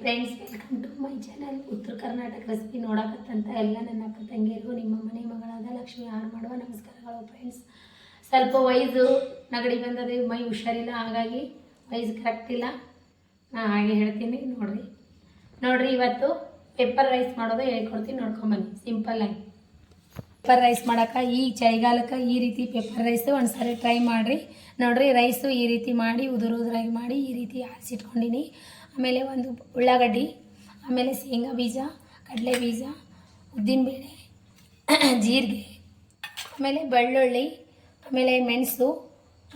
Friends, welcome to my channel. Uttara Karnataka recipe ನೋಡಕತ್ತಂತ ಎಲ್ಲ ನನ್ನ ಅಕ್ಕ ತಂಗಿಯರಿಗೂ ನಿಮ್ಮ ಮನೆ ಮಗಳಾದ ಲಕ್ಷ್ಮಿ ಆರ್ ಮಾಡುವ ನಮಸ್ಕಾರಗಳು. ಫ್ರೆಂಡ್ಸ್, ಸ್ವಲ್ಪ ವಯಸ್ಸು ನಗಡಿ ಬಂದದೆ, ಮೈ ಹುಷಾರಿಲ್ಲ, ಹಾಗಾಗಿ ವಯಸ್ಸು ಕರೆಕ್ಟ್ ಇಲ್ಲ. ನಾನು ಹಾಗೆ ಹೇಳ್ತೀನಿ. ನೋಡ್ರಿ ಇವತ್ತು ಪೆಪ್ಪರ್ ರೈಸ್ ಮಾಡೋದು ಹೇಳ್ಕೊಡ್ತೀನಿ, ನೋಡ್ಕೊಂಬನ್ನಿ. ಸಿಂಪಲ್ಲಾಗಿ ಪೆಪ್ಪರ್ ರೈಸ್ ಮಾಡೋಕೆ ಈ ಚಳಿಗಾಲಕ್ಕೆ ಈ ರೀತಿ ಪೆಪ್ಪರ್ ರೈಸು ಒಂದ್ಸರಿ ಟ್ರೈ ಮಾಡಿರಿ. ನೋಡಿರಿ, ರೈಸು ಈ ರೀತಿ ಮಾಡಿ ಉದುರಾಗಿ ಮಾಡಿ ಈ ರೀತಿ ಆರಿಸಿಟ್ಕೊಂಡಿನಿ. ಆಮೇಲೆ ಒಂದು ಉಳ್ಳಾಗಡ್ಡಿ, ಆಮೇಲೆ ಶೇಂಗಾ ಬೀಜ, ಕಡಲೆ ಬೀಜ, ಉದ್ದಿನಬೇಳೆ, ಜೀರಿಗೆ, ಆಮೇಲೆ ಬೆಳ್ಳುಳ್ಳಿ, ಆಮೇಲೆ ಮೆಣಸು,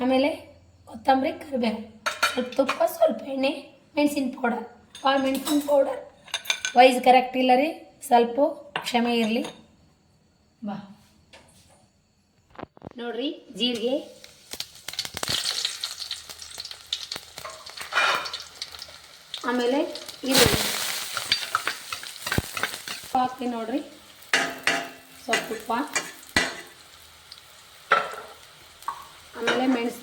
ಆಮೇಲೆ ಕೊತ್ತಂಬರಿ, ಕರಿಬೇವು, ಸ್ವಲ್ಪ ತುಪ್ಪ, ಸ್ವಲ್ಪ ಎಣ್ಣೆ, ಮೆಣಸಿನ ಪೌಡರ್, ಕಾಳು ಮೆಣಸಿನ ಪೌಡರ್. ವಯಸ್ಸು ಕರೆಕ್ಟ್ ಇಲ್ಲ ರೀ, ಸ್ವಲ್ಪ ಕ್ಷಮೆ ಇರಲಿ. ಬಾ ನೋಡ್ರಿ, ಜೀರಿಗೆ, ಆಮೇಲೆ ಈರುಳ್ಳಿ ಹಾಕ್ತೀನಿ. ನೋಡ್ರಿ, ಸ್ವಲ್ಪ ಉಪ್ಪ, ಆಮೇಲೆ ಮೆಣಸು,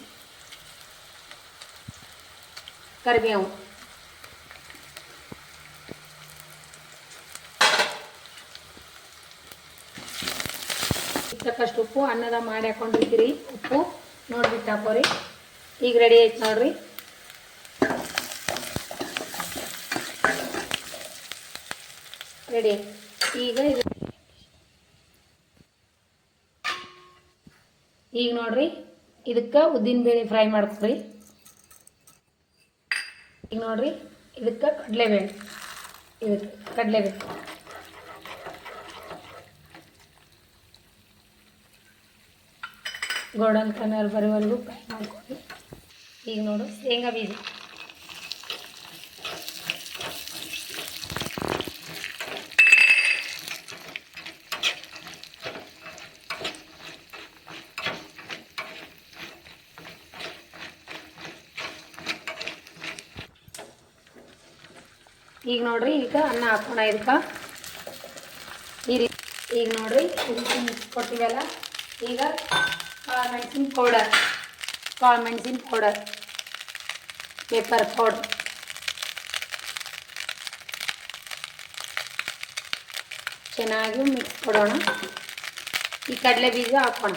ಕರಿಬೇವು, ತಕ್ಕಷ್ಟು ಉಪ್ಪು. ಅನ್ನದ ಮಾಡಿ ಹಾಕೊಂಡಿರ್ತೀರಿ, ಉಪ್ಪು ನೋಡ್ಬಿಟ್ಟು ಹಾಕೋರಿ. ಈಗ ರೆಡಿ ಆಯ್ತು ನೋಡ್ರಿ. ರೆಡಿ ಈಗ ನೋಡ್ರಿ, ಇದಕ್ಕೆ ಉದ್ದಿನಬೇಳೆ ಫ್ರೈ ಮಾಡ್ಕೊರಿ. ಈಗ ನೋಡ್ರಿ, ಇದಕ್ಕೆ ಕಡಲೆಬೇಳೆ, ಗೋಲ್ಡನ್ ಕಲರ್ ಬರೋವರೆಗೂ ಫ್ರೈ ಮಾಡ್ಕೊಳ್ಳಿ. ಈಗ ನೋಡು, ಶೇಂಗಾ ಬೀಜ, ಈಗ ನೋಡ್ರಿ, ಈಗ ಅನ್ನ ಹಾಕೋಣ ಇದಕ್ಕೆ ಈ ರೀತಿ. ಈಗ ನೋಡ್ರಿ, ಮಿಕ್ಸ್ ಕೊಟ್ಟಿವಲ್ಲ, ಈಗ ಕಾಳು ಮೆಣಸಿನ ಪೌಡರ್, ಪೆಪ್ಪರ್ ಪೌಡರ್, ಚೆನ್ನಾಗಿ ಮಿಕ್ಸ್ ಕೊಡೋಣ. ಈ ಕಡಲೆ ಬೀಜ ಹಾಕೋಣ.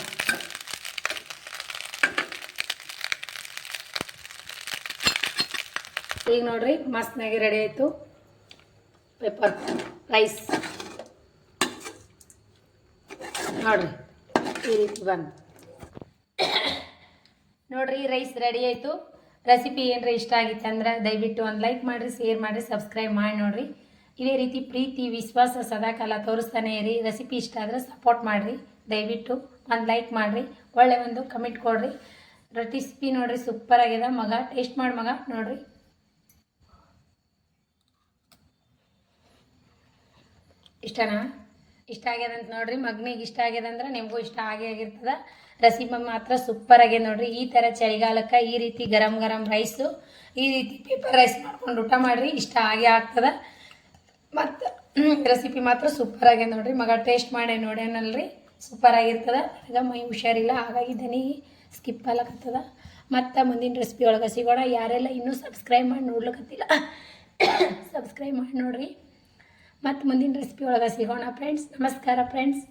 ಈಗ ನೋಡ್ರಿ, ಮಸ್ತ್ನಾಗಿ ರೆಡಿ ಆಯಿತು ಪೆಪ್ಪರ್ ರೈಸ್. ನೋಡ್ರಿ, ಈ ರೀತಿ ಬಂದು ನೋಡ್ರಿ, ರೈಸ್ ರೆಡಿ ಆಯಿತು. ರೆಸಿಪಿ ಏನರ ಇಷ್ಟ ಆಗಿತ್ತು ಅಂದ್ರೆ ದಯವಿಟ್ಟು ಒಂದು ಲೈಕ್ ಮಾಡಿರಿ, ಶೇರ್ ಮಾಡಿರಿ, ಸಬ್ಸ್ಕ್ರೈಬ್ ಮಾಡಿ ನೋಡಿರಿ. ಇದೇ ರೀತಿ ಪ್ರೀತಿ ವಿಶ್ವಾಸ ಸದಾಕಾಲ ತೋರಿಸ್ತಾನೆ ಇರಿ. ರೆಸಿಪಿ ಇಷ್ಟ ಆದರೆ ಸಪೋರ್ಟ್ ಮಾಡಿರಿ. ದಯವಿಟ್ಟು ಒಂದು ಲೈಕ್ ಮಾಡಿರಿ, ಒಳ್ಳೆ ಒಂದು ಕಮೆಂಟ್ ಕೊಡಿರಿ. ರೆಸಿಪಿ ನೋಡಿರಿ, ಸೂಪರ್ ಆಗಿದೆ. ಮಗ ಟೇಸ್ಟ್ ಮಾಡಿ ಮಗ. ನೋಡಿರಿ, ಇಷ್ಟನಾ? ಇಷ್ಟ ಆಗ್ಯದಂತ ನೋಡ್ರಿ. ಮಗನಿಗೆ ಇಷ್ಟ ಆಗ್ಯದಂದ್ರೆ ನಿಮಗೂ ಇಷ್ಟ ಆಗಿರ್ತದೆ. ರೆಸಿಪಿ ಮಾತ್ರ ಸೂಪರ್ ಆಗಿದೆ ನೋಡ್ರಿ. ಈ ಥರ ಚಳಿಗಾಲಕ್ಕೆ ಈ ರೀತಿ ಗರಂ ರೈಸು, ಈ ರೀತಿ ಪೆಪ್ಪರ್ ರೈಸ್ ಮಾಡ್ಕೊಂಡು ಊಟ ಮಾಡಿರಿ, ಇಷ್ಟ ಆಗೇ ಆಗ್ತದೆ. ಮತ್ತು ರೆಸಿಪಿ ಮಾತ್ರ ಸೂಪರ್ ಆಗಿದೆ ನೋಡ್ರಿ. ಮಗ ಟೇಸ್ಟ್ ಮಾಡಿ ನೋಡ್ಯಾನಲ್ರಿ, ಸೂಪರ್ ಆಗಿರ್ತದೆ. ಈಗ ಮೈ ಹುಷಾರಿಲ್ಲ, ಹಾಗಾಗಿ ದನಿ ಸ್ಕಿಪ್ ಆಗ್ಲಕತ್ತದ. ಮತ್ತು ಮುಂದಿನ ರೆಸಿಪಿ ಒಳಗೆ ಸಿಗೋಣ. ಯಾರೆಲ್ಲ ಇನ್ನೂ ಸಬ್ಸ್ಕ್ರೈಬ್ ಮಾಡಿ ನೋಡ್ಲಿಕ್ಕತ್ತಿಲ್ಲ, ಸಬ್ಸ್ಕ್ರೈಬ್ ಮಾಡಿ ನೋಡ್ರಿ. ಮತ್ತು ಮುಂದಿನ ರೆಸಿಪಿ ಒಳಗೆ ಸಿಗೋಣ ಫ್ರೆಂಡ್ಸ್. ನಮಸ್ಕಾರ ಫ್ರೆಂಡ್ಸ್.